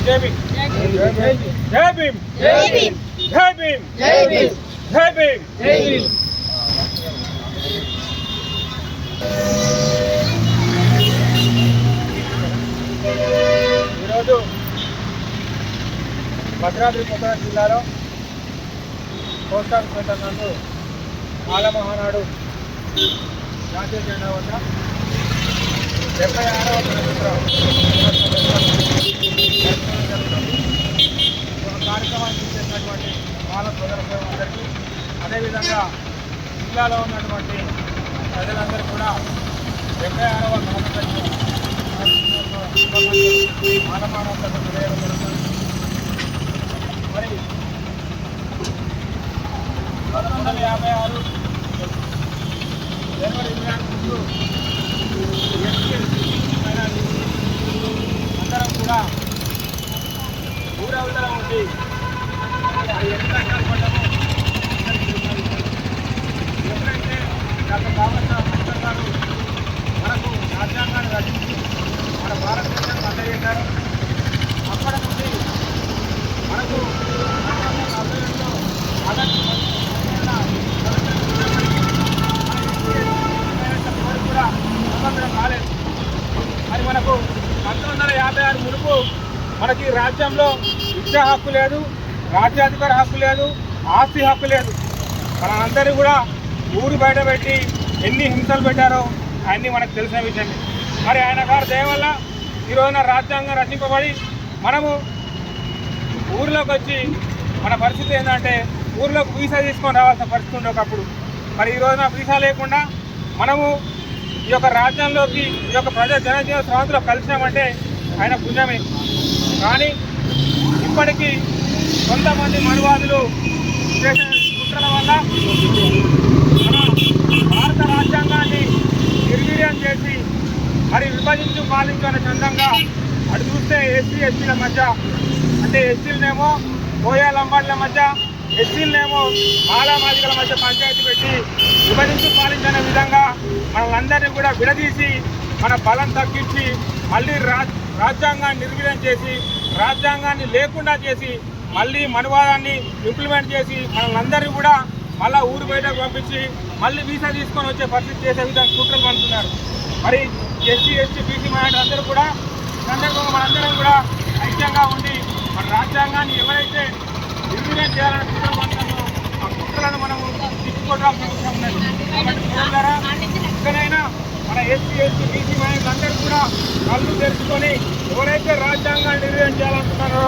జై భీమ్ జై భీమ్ జై భీమ్ జై భీమ్ జై భీమ్ జై భీమ్ జై భీమ్. ఈరోజు భద్రాద్రి కొత్తగూడెం జిల్లాలో పోస్ట్ ఆఫీస్ సెంటర్ నందు మాల మహానాడు జాతీయ జెండా వద్ద 76వ కార్యక్రమాన్ని చేసినటువంటి మాల సోదరులందరికీ, అదేవిధంగా జిల్లాలో ఉన్నటువంటి ప్రజలందరూ కూడా 76వ మాల మహానాడు తెలియడం జరుగుతుంది. మరి 1956 జనవరి 26 అందరం కూడా ఊరవతల ఉండి అది ఎంత కష్టపడ్డామో ఎప్పుడైతే డాక్టర్ బాబాసాహెబ్ అంబేద్కర్ గారు మనకు రాజ్యాంగాన్ని రచించి మన భారతదేశాన్ని అందజేశారు. అప్పటి నుండి మనకు 1940లో ఆగస్టు 15 కూడా స్వతంత్రం కాలేదు. మరి మనకు 1956 మునుపు మనకి రాజ్యంలో విద్యా హక్కు లేదు, రాజ్యాధికార హక్కు లేదు, ఆస్తి హక్కు లేదు. మనందరూ కూడా ఊరు బయట పెట్టి ఎన్ని హింసలు పెట్టారో అన్నీ మనకు తెలిసిన విషయమే. మరి ఆయన గారి దయ వల్ల ఈరోజున రాజ్యాంగం రచింపబడి మనము ఊరిలోకి వచ్చి మన పరిస్థితి ఏంటంటే ఊరిలోకి వీసా తీసుకొని రావాల్సిన పరిస్థితి ఉండే ఒకప్పుడు. మరి ఈ రోజున వీసా లేకుండా మనము ఈ యొక్క రాజ్యంలోకి ఈ యొక్క జనజీవన స్రవంతిలో కలిసినామంటే ఆయన పుణ్యమే. కానీ ఇప్పటికీ కొంతమంది మనువాదులు చేసిన కుట్రల వల్ల మన భారత రాజ్యాంగాన్ని నిర్వీర్యం చేసి మరి విభజించు పాలించు అనే చందంగా అటు చూస్తే ఎస్సీ ఎస్టీల మధ్య, అంటే ఎస్సీలనేమో బోయా లంబాడ్ల మధ్య, ఎస్సీలనేమో మాలామాదిగల మధ్య పంచాయతీ పెట్టి విభజించు పాలించనే విధంగా మనలందరినీ కూడా విడదీసి మన బలం తగ్గించి మళ్ళీ రాజ్యాంగాన్ని నిర్వీర్యం చేసి రాజ్యాంగాన్ని లేకుండా చేసి మళ్ళీ మనువాదాన్ని ఇంప్లిమెంట్ చేసి మనలందరినీ కూడా మళ్ళీ ఊరు బయటకు పంపించి మళ్ళీ వీసా తీసుకొని వచ్చే పరిస్థితి చేసే విధంగా కుట్రలు పండుతున్నారు. మరి ఎస్సీ ఎస్టీ బీసీ మైనారిటీ అందరూ కూడా సందర్భంగా మనందరం కూడా ఐక్యంగా ఉండి మన రాజ్యాంగాన్ని ఎవరైతే నిర్వీర్యం చేయాలని కుట్రలు పండుతున్నారో ఆ కుట్రలను మనం తిప్పుకోవాల్సిన అవసరం ఉన్నది. కాబట్టి ద్వారా ఇక్కడైనా మన ఎస్సీ ఎస్టీ బీసీ మైనారిటీ అందరూ కూడా కళ్ళు తెరుచుకొని ఎవరైతే రాజ్యాంగాన్ని నిర్వీర్యం చేయాలనుకున్నారో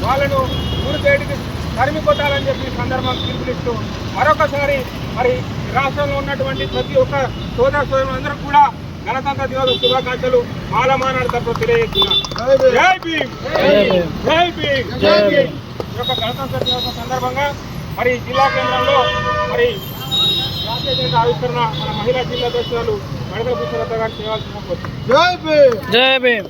వాళ్ళను ఊరు బయటికి తరిమి కొట్టాలని చెప్పి సందర్భంగా పిలుపునిస్తూ మరొకసారి మరి రాష్ట్రంలో ఉన్నటువంటి ప్రతి ఒక్క సోదరులందరూ కూడా గణతంత్ర దినోత్సవ శుభాకాంక్షలు మాల మహానాడు తరఫున తెలియజేస్తున్నారు. జై భీమ్ జై భీమ్ జై భీమ్. ఈ యొక్క గణతంత్ర దినోత్సవం సందర్భంగా మరి జిల్లా కేంద్రంలో మరి జాతీయ జెండా ఆవిష్కరణ మన మహిళా జిల్లా అధ్యక్షురాలు మడకల పుష్పలత గారు చేయాల్సిన జై భీమ్ జై భీమ్.